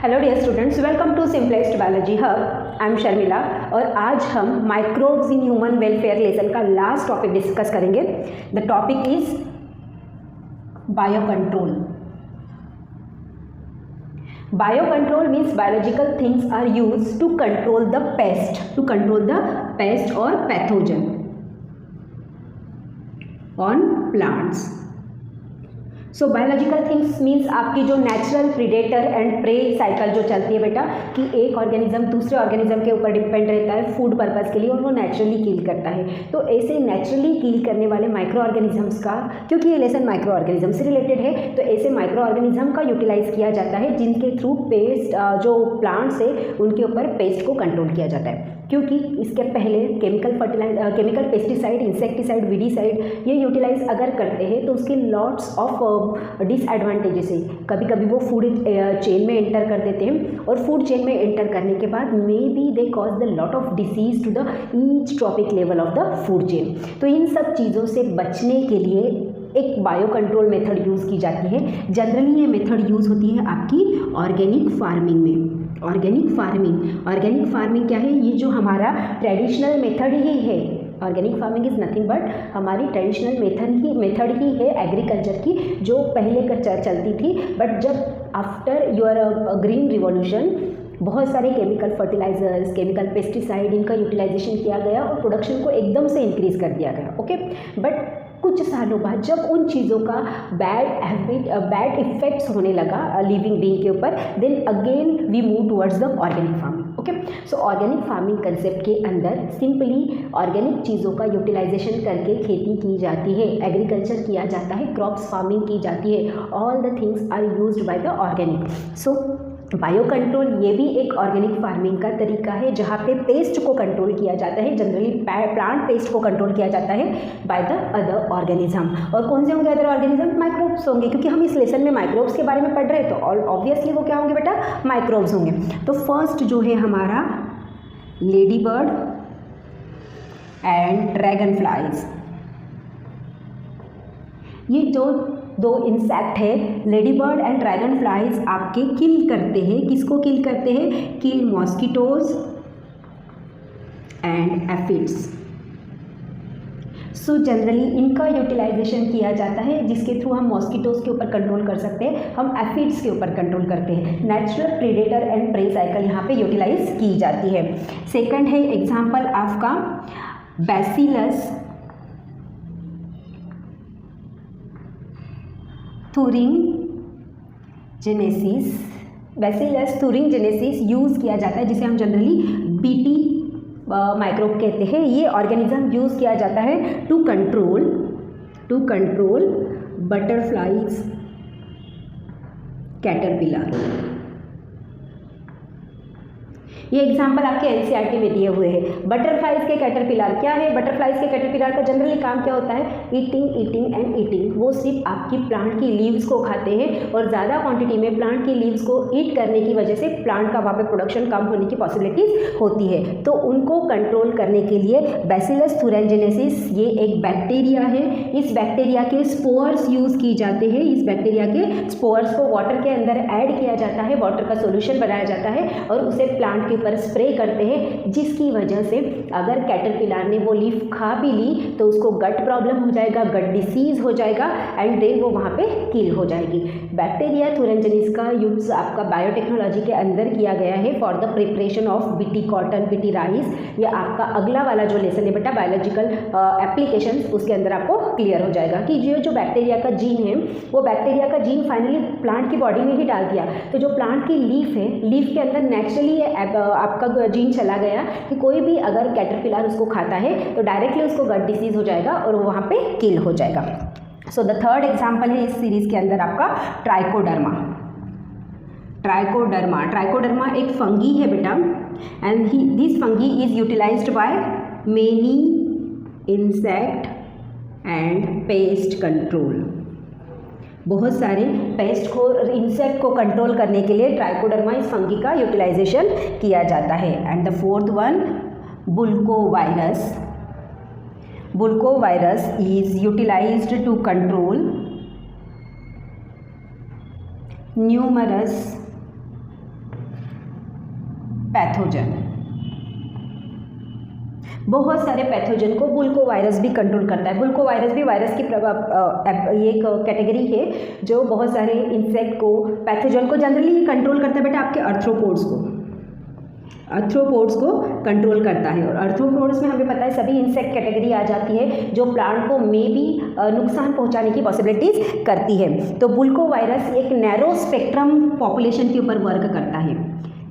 Hello dear students, welcome to simplest biology hub. I am Sharmila और आज हम microbes in human welfare lesson का last topic discuss करेंगे। The topic is bio control. Bio control means biological things are use to control the pest और pathogen on plants. So biological things means आपकी जो natural predator and prey cycle जो चलती है बेटा, कि एक ऑर्गेनिज्म दूसरे ऑर्गेनिज्म के ऊपर डिपेंड रहता है फूड पर्पस के लिए और वो नेचुरली किल करता है। तो ऐसे नेचुरली किल करने वाले माइक्रो ऑर्गेनिजम्स का, क्योंकि ये लेसन माइक्रो ऑर्गेनिज्म से रिलेटेड है, तो ऐसे माइक्रो ऑर्गेनिज्म का यूटिलाइज किया जाता है जिनके थ्रू पेस्ट जो प्लांट्स है उनके ऊपर पेस्ट को कंट्रोल किया जाता है। क्योंकि इसके पहले केमिकल पेस्टिसाइड, इंसेक्टिसाइड, वीडीसाइड ये यूटिलाइज अगर करते हैं तो उसके लॉट्स ऑफ डिसएडवांटेजेस है। कभी कभी वो फूड चेन में एंटर कर देते हैं और फूड चेन में एंटर करने के बाद may be they cause the lot of disease to the each trophic level of the food chain. तो इन सब चीज़ों से बचने के लिए एक बायो कंट्रोल मेथड यूज़ की जाती है। जनरली ये मेथड यूज़ होती है आपकी ऑर्गेनिक फार्मिंग में। ऑर्गेनिक फार्मिंग क्या है? ये जो हमारा ट्रेडिशनल मेथड ही है। Organic farming is nothing but हमारी ट्रेडिशनल मेथड ही है एग्रीकल्चर की, जो पहले चलती थी। बट जब आफ्टर योर ग्रीन रिवॉल्यूशन बहुत सारे केमिकल फर्टिलाइजर्स, केमिकल पेस्टिसाइड इनका यूटिलाइजेशन किया गया और प्रोडक्शन को एकदम से इंक्रीज़ कर दिया गया। ओके, बट कुछ सालों बाद जब उन चीज़ों का बैड इफेक्ट्स होने लगा लिविंग बीइंग के ऊपर, then again we move towards the organic farming. Okay, so organic farming concept के अंदर सिंपली ऑर्गेनिक चीज़ों का यूटिलाइजेशन करके खेती की जाती है, एग्रीकल्चर किया जाता है, क्रॉप्स फार्मिंग की जाती है। All the things are used by the organic. So bio control ये भी एक ऑर्गेनिक फार्मिंग का तरीका है जहाँ पे पेस्ट को कंट्रोल किया जाता है। जनरली प्लांट पेस्ट को कंट्रोल किया जाता है बाय द अदर ऑर्गेनिज्म। और कौन से होंगे अदर ऑर्गेनिज्म? माइक्रोब्स होंगे, क्योंकि हम इस लेसन में माइक्रोब्स के बारे में पढ़ रहे हैं तो ऑब्वियसली वो क्या होंगे बेटा? माइक्रोब्स होंगे। तो फर्स्ट जो है हमारा lady bird and dragon flies. ये जो दो इंसेक्ट है lady bird and dragon flies आपके किल करते हैं। किसको किल करते हैं? Kill mosquitoes and aphids. So generally इनका यूटिलाइजेशन किया जाता है जिसके थ्रू हम मॉस्किटोज के ऊपर कंट्रोल कर सकते हैं, हम एफिड्स के ऊपर कंट्रोल करते हैं। Natural predator and prey cycle यहाँ पे यूटिलाइज की जाती है। सेकंड है एग्जांपल आपका bacillus thuringiensis। Bacillus thuringiensis use किया जाता है, जिसे हम जनरली बीटी माइक्रोब कहते हैं। ये ऑर्गेनिज्म यूज़ किया जाता है टू कंट्रोल बटरफ्लाइज, कैटरपिलर। ये एग्जाम्पल आपके एनसीईआरटी में दिए हुए हैं। बटरफ्लाइज के कैटरपिलर क्या है? बटरफ्लाइज के कैटरपिलर का जनरली काम क्या होता है? ईटिंग। वो सिर्फ आपकी प्लांट की लीव्स को खाते हैं और ज़्यादा क्वांटिटी में प्लांट की लीव्स को ईट करने की वजह से प्लांट का वहाँ पे प्रोडक्शन कम होने की पॉसिबिलिटीज होती है। तो उनको कंट्रोल करने के लिए बैसिलस thuringiensis ये एक बैक्टीरिया है। इस बैक्टीरिया के स्पोर्स यूज़ की जाते हैं। इस बैक्टीरिया के स्पोर्स को वाटर के अंदर ऐड किया जाता है, वाटर का सोल्यूशन बनाया जाता है और उसे प्लांट के पर स्प्रे करते हैं, जिसकी वजह से अगर कैटरपिलर ने वो लीफ खा भी ली तो उसको गट प्रॉब्लम हो जाएगा, गट डिसीज हो जाएगा एंड देन वो वहाँ पे किल हो जाएगी। बैक्टीरिया thuringiensis का यूज आपका बायोटेक्नोलॉजी के अंदर किया गया है for the preparation of BT cotton, BT rice. ये आपका अगला वाला जो लेसन है बेटा बायोलॉजिकल एप्लीकेशन, उसके अंदर आपको क्लियर हो जाएगा कि जो बैक्टीरिया का जीन है वो बैक्टीरिया का जीन फाइनली प्लांट की बॉडी में ही डाल दिया। तो जो प्लांट की लीफ है, लीफ के अंदर नेचुरली आपका जीन चला गया कि कोई भी अगर कैटरपिलर उसको खाता है तो डायरेक्टली उसको गट डिसीज हो जाएगा और वो वहाँ पे किल हो जाएगा। सो द थर्ड एग्जांपल है इस सीरीज के अंदर आपका ट्राइकोडर्मा। ट्राइकोडर्मा एक फंगी है बेटा and this fungi is utilised by many insect and pest control. बहुत सारे पेस्ट को, इंसेक्ट को कंट्रोल करने के लिए ट्राइकोडर्मा इस फंगी का यूटिलाइजेशन किया जाता है। And the fourth one baculovirus is utilized to control numerous pathogen, बहुत सारे पैथोजन को बुल्को वायरस भी कंट्रोल करता है। बुल्को वायरस भी वायरस की ये एक कैटेगरी है जो बहुत सारे इंसेक्ट को, पैथोजन को जनरली ये कंट्रोल करता है बेटा, आपके आर्थ्रोपोड्स को कंट्रोल करता है। और आर्थ्रोपोड्स में हमें पता है सभी इंसेक्ट कैटेगरी आ जाती है जो प्लांट को मे भी नुकसान पहुंचाने की पॉसिबिलिटीज़ करती है। तो बुल्को वायरस एक नैरो स्पेक्ट्रम पॉपुलेशन के ऊपर वर्क करता है।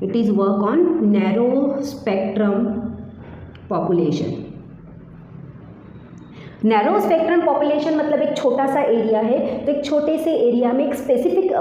It is work on narrow spectrum population. Narrow spectrum population मतलब एक छोटा सा एरिया है, तो एक छोटे से एरिया में एक स्पेसिफिक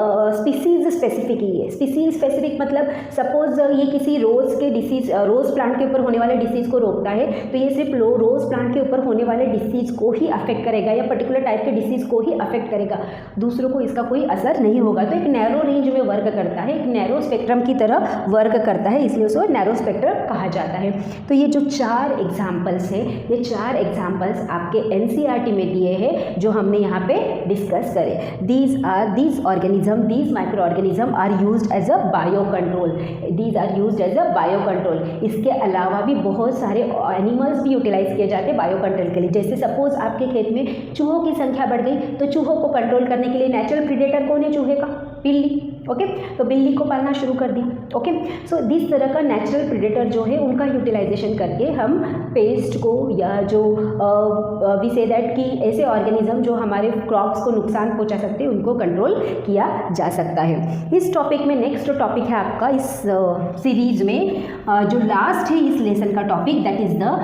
स्पेसिफिक ही है। स्पीसीज स्पेसिफिक मतलब सपोज ये किसी रोज़ के डिसीज़, रोज़ प्लांट के ऊपर होने वाले डिसीज़ को रोकता है, तो ये सिर्फ रोज़ प्लांट के ऊपर होने वाले डिसीज़ को ही अफेक्ट करेगा या पर्टिकुलर टाइप के डिसीज़ को ही अफेक्ट करेगा, दूसरों को इसका कोई असर नहीं होगा। तो एक नैरो रेंज में वर्क करता है, एक नैरो स्पेक्ट्रम की तरह वर्क करता है, इसलिए उसको नैरो स्पेक्ट्रम कहा जाता है। तो ये जो 4 एग्जाम्पल्स हैं, ये 4 एग्जाम्पल्स आपके NCERT में दिए हैं जो हमने यहाँ पे डिस्कस करे। These organism, these micro organism are used as a bio control, these are used as a bio control. इसके अलावा भी बहुत सारे एनिमल्स भी यूटिलाइज किए जाते हैं बायो कंट्रोल के लिए। जैसे सपोज आपके खेत में चूहों की संख्या बढ़ गई, तो चूहों को कंट्रोल करने के लिए नेचुरल प्रीडेटर कौन है चूहे का? बिल्ली। ओके, तो बिल्ली को पालना शुरू कर दिया। ओके, सो दिस तरह का नेचुरल प्रीडेटर जो है उनका यूटिलाइजेशन करके हम पेस्ट को या जो वी से दैट कि ऐसे ऑर्गेनिज्म जो हमारे क्रॉप्स को नुकसान पहुंचा सकते हैं उनको कंट्रोल किया जा सकता है। इस टॉपिक में नेक्स्ट टॉपिक है आपका इस सीरीज में जो लास्ट है इस लेसन का topic, that is the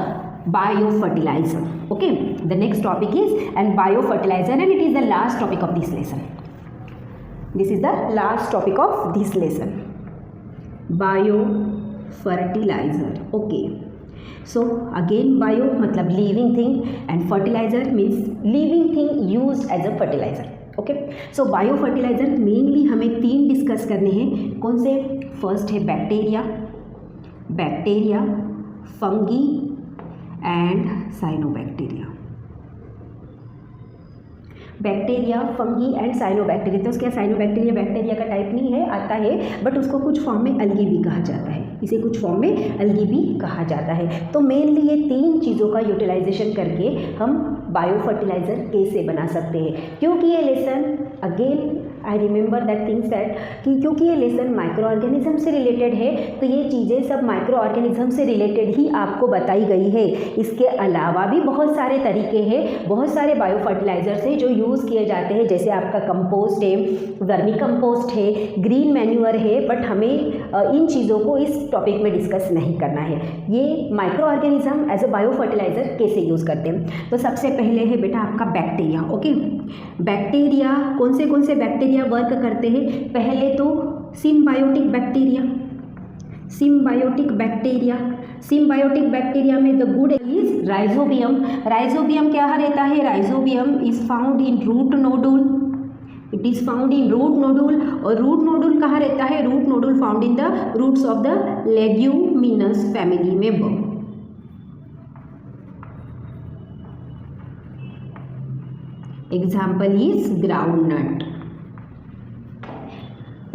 biofertilizer. Okay, the next topic is and biofertilizer, and it is the last topic of this lesson. This is the last topic of this lesson, biofertilizer. Okay, so again bio मतलब living thing and fertilizer means living thing used as a fertilizer. Okay, so biofertiliser mainly हमें 3 discuss करने हैं। कौन से? First है bacteria, fungi and cyanobacteria. Bacteria, fungi and cyanobacteria. तो उसके cyanobacteria bacteria का टाइप नहीं है, आता है, बट उसको कुछ फॉर्म में अलगी भी कहा जाता है, इसे कुछ फॉर्म में अलगी भी कहा जाता है। तो मेनली ये 3 चीज़ों का यूटिलाइजेशन करके हम बायोफर्टिलाइज़र कैसे बना सकते हैं। क्योंकि ये lesson again I remember that things that कि क्योंकि ये लेसन माइक्रो ऑर्गेनिज्म से रिलेटेड है, तो ये चीज़ें सब माइक्रो ऑर्गेनिज्म से रिलेटेड ही आपको बताई गई है। इसके अलावा भी बहुत सारे तरीके हैं, बहुत सारे बायोफर्टिलाइजर्स हैं जो यूज़ किए जाते हैं, जैसे आपका कंपोस्ट है, वर्मी कंपोस्ट है, ग्रीन मैन्यूअर है, बट हमें इन चीज़ों को इस टॉपिक में डिस्कस नहीं करना है। ये micro organism as a biofertiliser कैसे यूज़ करते हैं। तो सबसे पहले है बेटा आपका बैक्टीरिया। ओके, बैक्टीरिया कौन से बैक्टीरिया वर्क करते हैं? पहले तो सिम्बायोटिक बैक्टीरिया में the good is rhizobium. Rhizobium क्या रहता है? Rhizobium is found in root nodule, it is found in root nodule. और रूट नोडुल कहाँ रहता है? Root nodule found in the roots of the leguminous family member. Example is groundnut.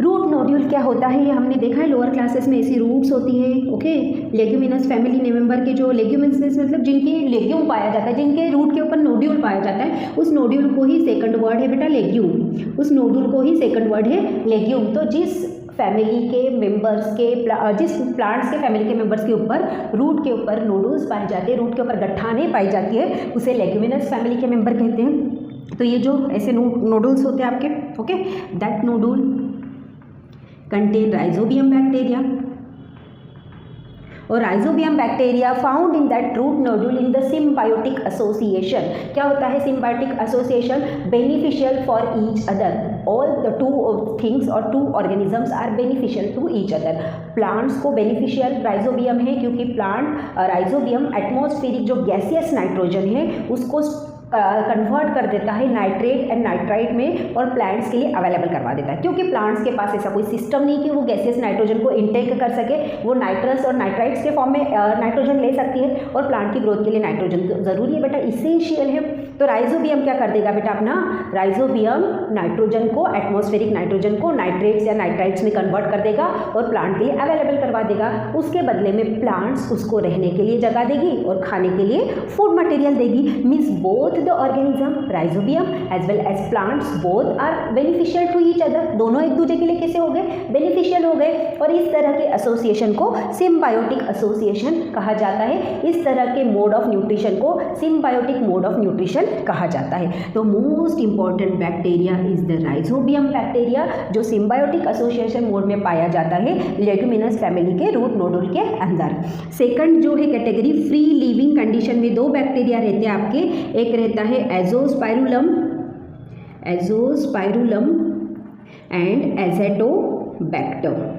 Root nodule क्या होता है ये हमने देखा है लोअर क्लासेस में, ऐसी रूट्स होती है। ओके, लेग्यूमिनस फैमिली मेंबर के जो लेग्यूमिनस मतलब जिनके लेग्यूम पाया जाता है, जिनके रूट के ऊपर नोड्यूल पाया जाता है, उस नोड्यूल को ही सेकंड वर्ड है बेटा लेग्यूम, उस नोड्यूल को ही सेकंड वर्ड है लेग्यूम। तो जिस फैमिली के मेंबर्स के जिस प्लांट्स के फैमिली के मेंबर्स के ऊपर रूट के ऊपर नोडल्स पाए जाते हैं, रूट के ऊपर गट्ठाने पाई जाती है, उसे लेग्यूमिनस फैमिली के मेंबर कहते हैं। तो ये जो ऐसे नोडल्स होते हैं आपके, okay, that nodule contain rhizobium bacteria, और rhizobium bacteria found in that root nodule in the symbiotic association. क्या होता है symbiotic association? Beneficial for each other, all the 2 things और 2 organisms are beneficial to each other. Plants को beneficial rhizobium है क्योंकि plant rhizobium atmospheric जो gaseous nitrogen है उसको कन्वर्ट कर देता है नाइट्रेट एंड नाइट्राइट में और प्लांट्स के लिए अवेलेबल करवा देता है, क्योंकि प्लांट्स के पास ऐसा कोई सिस्टम नहीं कि वो गैसेस नाइट्रोजन को इंटेक कर सके। वो नाइट्रस और नाइट्राइट्स के फॉर्म में नाइट्रोजन ले सकती है और प्लांट की ग्रोथ के लिए नाइट्रोजन ज़रूरी है बेटा, इसेंशियल है। तो राइजोबियम क्या कर देगा बेटा अपना, राइजोबियम नाइट्रोजन को, एटमॉस्फेरिक नाइट्रोजन को नाइट्रेट्स या नाइट्राइट्स में कन्वर्ट कर देगा और प्लांट के लिए अवेलेबल करवा देगा। उसके बदले में प्लांट्स उसको रहने के लिए जगह देगी और खाने के लिए फूड मटेरियल देगी। Means both the organism rhizobium as well as plants both are beneficial to each other, दोनों एक दूसरे के लिए कैसे हो गए, बेनिफिशियल हो गए। और इस तरह के एसोसिएशन को सिम्बायोटिक एसोसिएशन कहा जाता है। इस तरह के मोड ऑफ न्यूट्रिशन को सिम्बायोटिक मोड ऑफ न्यूट्रिशन कहा जाता है। तो most important bacteria is the rhizobium bacteria, जो सिम्बायोटिक एसोसिएशन मोड में पाया जाता है लेग्यूमिनस फैमिली के रूट नोडुल के अंदर। सेकंड जो है कैटेगरी, फ्री लिविंग कंडीशन में दो बैक्टीरिया रहते हैं आपके, एक रहता है azospirillum and azotobacter.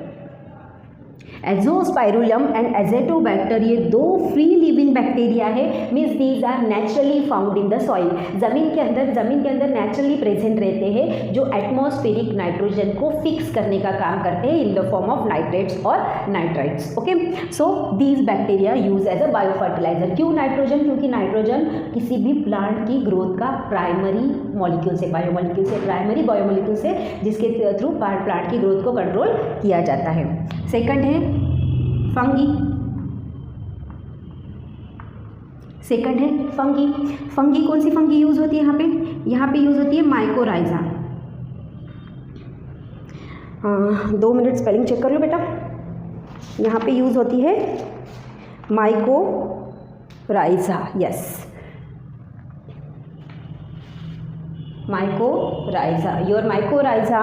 Azospirillum and azotobacter ये दो फ्री लिविंग बैक्टीरिया है। Means these are naturally found in the soil, ज़मीन के अंदर नेचुरली प्रेजेंट रहते हैं, जो एटमॉस्फेरिक नाइट्रोजन को फिक्स करने का काम करते हैं in the form of nitrates और nitrites. Okay, so these bacteria use as a bio fertilizer. क्यों नाइट्रोजन, क्योंकि नाइट्रोजन किसी भी प्लांट की ग्रोथ का प्राइमरी मॉलिक्यूल से, बायोमोलिक्यूल से, प्राइमरी बायोमोलिक्यूल से, जिसके थ्रू प्लांट की ग्रोथ को कंट्रोल किया जाता है। सेकंड है फंगी। फंगी कौन सी फंगी यूज होती है यहाँ पे यूज होती है माइकोराइजा। 2 मिनट स्पेलिंग चेक कर लो बेटा। यहाँ पे यूज होती है mycorrhiza, yes, mycorrhiza, your mycorrhiza.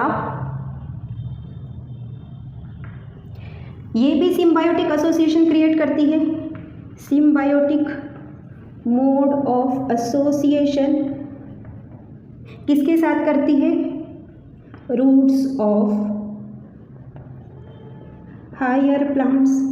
ये भी सिम्बायोटिक एसोसिएशन क्रिएट करती है। सिम्बायोटिक मोड ऑफ एसोसिएशन किसके साथ करती है, roots of higher plants.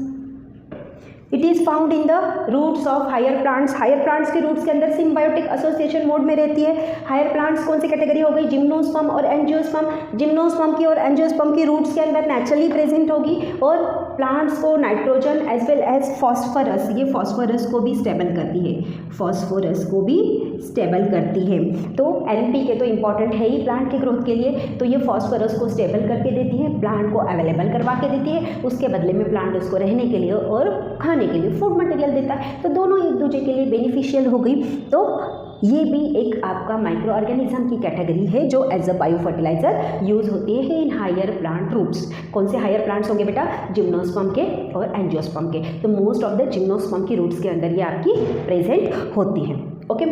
It is found in the roots of higher plants. Higher plants के रूट्स के अंदर सिम्बायोटिक एसोसिएशन मोड में रहती है। हायर प्लांट्स कौन सी कैटेगरी हो गई, जिम्नोस्पर्म और एंजियोस्पर्म। जिम्नोस्पर्म की और एंजियोस्पर्म की रूट्स के अंदर नेचुरली प्रेजेंट होगी और प्लांट्स को nitrogen as well as phosphorus, ये फॉस्फोरस को भी स्टेबल करती है, फॉस्फोरस को भी स्टेबल करती है। तो एनपीके तो इंपॉर्टेंट है ही प्लांट की ग्रोथ के लिए, तो ये फॉस्फोरस को स्टेबल करके देती है, प्लांट को अवेलेबल करवा के देती है, उसके बदले में प्लांट उसको रहने के लिए और खाने के लिए फूड मटेरियल देता है। तो दोनों एक दूसरे के लिए बेनिफिशियल हो गई। तो ये भी एक आपका माइक्रो ऑर्गेनिज्म की कैटेगरी है जो as a bio fertiliser use होती है इन हायर प्लांट रूट्स। कौन से हायर प्लांट्स होंगे बेटा, जिम्नोस्पर्म के और एंजियोस्पर्म के। तो मोस्ट ऑफ द जिम्नोस्पर्म की रूट्स के अंदर ये आपकी प्रेजेंट होती है। ओके,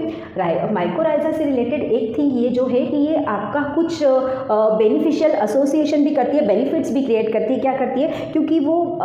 माइकोराइजा से रिलेटेड एक थिंग ये जो है कि ये आपका कुछ बेनिफिशियल एसोसिएशन भी करती है, बेनिफिट्स भी क्रिएट करती है। क्या करती है, क्योंकि वो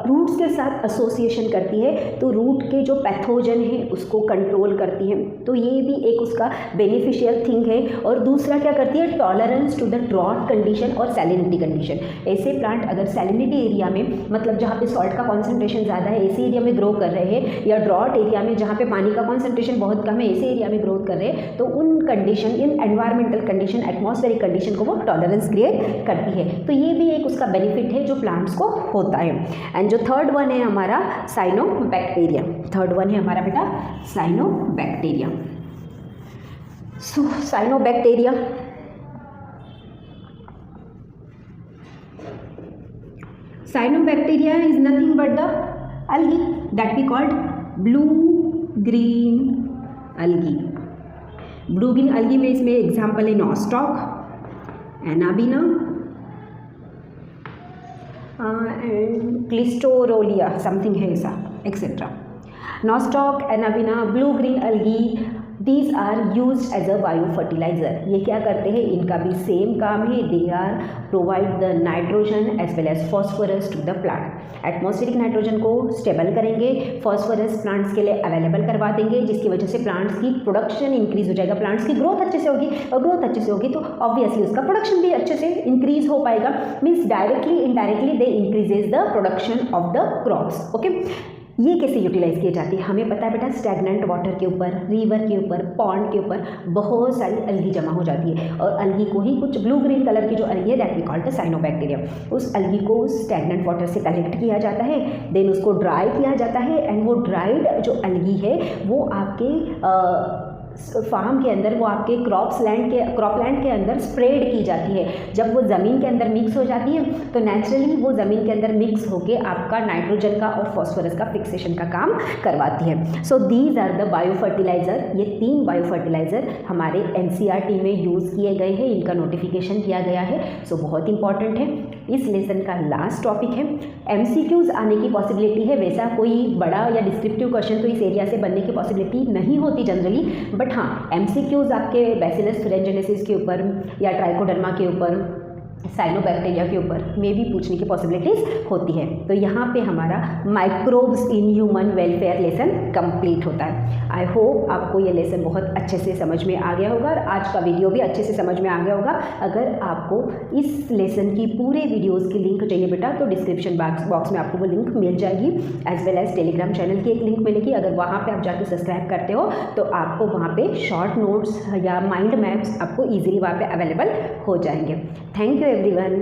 रूट्स के साथ एसोसिएशन करती है तो रूट के जो पैथोजन है उसको कंट्रोल करती है, तो ये भी एक उसका बेनिफिशियल थिंग है। और दूसरा क्या करती है, tolerance to the drought condition और सैलिनिटी कंडीशन। ऐसे प्लांट अगर सैलिनिटी एरिया में, मतलब जहाँ पे सॉल्ट का कॉन्सेंट्रेशन ज़्यादा है, ऐसे एरिया में ग्रो कर रहे हैं, या ड्रॉट एरिया में जहाँ पे पानी का कॉन्सेंट्रेशन बहुत कम है, ऐसे एरिया में ग्रोथ कर रहे हैं, तो उन कंडीशन, इन एनवायरमेंटल कंडीशन, एटमॉस्फेरिक कंडीशन को वो टॉलरेंस क्रिएट करती है। तो ये भी एक उसका बेनिफिट है जो प्लांट्स को होता है। एंड जो थर्ड वन है हमारा साइनोबैक्टीरिया। थर्ड वन है हमारा बेटा cyanobacteria. So cyanobacteria Cyanobacteria is nothing but the algae that we called blue-green algae. Blue-green algae में इसमें एग्जाम्पल है नॉस्टॉक, एनाबिना एंड क्लिस्टोरोलिया, समथिंग है ऐसा, etcetera. Nostoc, anabaena, blue green algae, these are use as a bio fertiliser. ये क्या करते हैं, इनका भी सेम काम है, they are provide the nitrogen as well as phosphorus to the plant. Atmospheric nitrogen को स्टेबल करेंगे, फॉस्फोरस प्लांट्स के लिए अवेलेबल करवा देंगे, जिसकी वजह से प्लांट्स की प्रोडक्शन इंक्रीज हो जाएगा, प्लांट्स की ग्रोथ अच्छे से होगी, और ग्रोथ अच्छे से होगी तो ऑब्वियसली उसका प्रोडक्शन भी अच्छे से इंक्रीज हो पाएगा। Means directly indirectly they increases the production of the crops. Okay, ये कैसे यूटिलाइज़ की जाती है? हमें पता है बेटा, स्टैग्नेंट वाटर के ऊपर, रिवर के ऊपर, पॉन्ड के ऊपर बहुत सारी अलगी जमा हो जाती है, और अलगी को ही कुछ ब्लू ग्रीन कलर की जो अलगी है that we called the cyanobacteria, उस अलगी को स्टैग्नेंट वाटर से कलेक्ट किया जाता है, देन उसको ड्राई किया जाता है, एंड वो ड्राइड जो अलगी है वो आपके फार्म के अंदर, वो आपके क्रॉपलैंड के अंदर स्प्रेड की जाती है। जब वो ज़मीन के अंदर मिक्स हो जाती है तो नेचुरली वो ज़मीन के अंदर मिक्स होके आपका नाइट्रोजन का और फॉस्फोरस का फिक्सेशन का काम करवाती है। So these are the bio fertiliser. ये 3 बायो फर्टिलाइज़र हमारे NCERT में यूज़ किए गए हैं, इनका नोटिफिकेशन किया गया है। सो बहुत इंपॉर्टेंट है। इस लेसन का लास्ट टॉपिक है, MCQs आने की पॉसिबिलिटी है। वैसा कोई बड़ा या डिस्क्रिप्टिव क्वेश्चन तो इस एरिया से बनने की पॉसिबिलिटी नहीं होती जनरली, बट हाँ MCQs आपके बैसिलस thuringiensis के ऊपर या ट्राइकोडर्मा के ऊपर, साइनोबैक्टीरिया के ऊपर में भी पूछने की पॉसिबिलिटीज़ होती है। तो यहाँ पे हमारा microbes in human welfare lesson complete होता है। आई होप आपको ये लेसन बहुत अच्छे से समझ में आ गया होगा, और आज का वीडियो भी अच्छे से समझ में आ गया होगा। अगर आपको इस लेसन की पूरे वीडियोज़ की लिंक चाहिए बेटा तो डिस्क्रिप्शन बॉक्स में आपको वो लिंक मिल जाएगी, as well as Telegram channel की एक लिंक मिलेगी। अगर वहाँ पर आप जाकर सब्सक्राइब करते हो तो आपको वहाँ पर शॉर्ट नोट्स या माइंड मैप्स आपको ईजिली वहाँ पर अवेलेबल हो जाएंगे। Thank you everyone।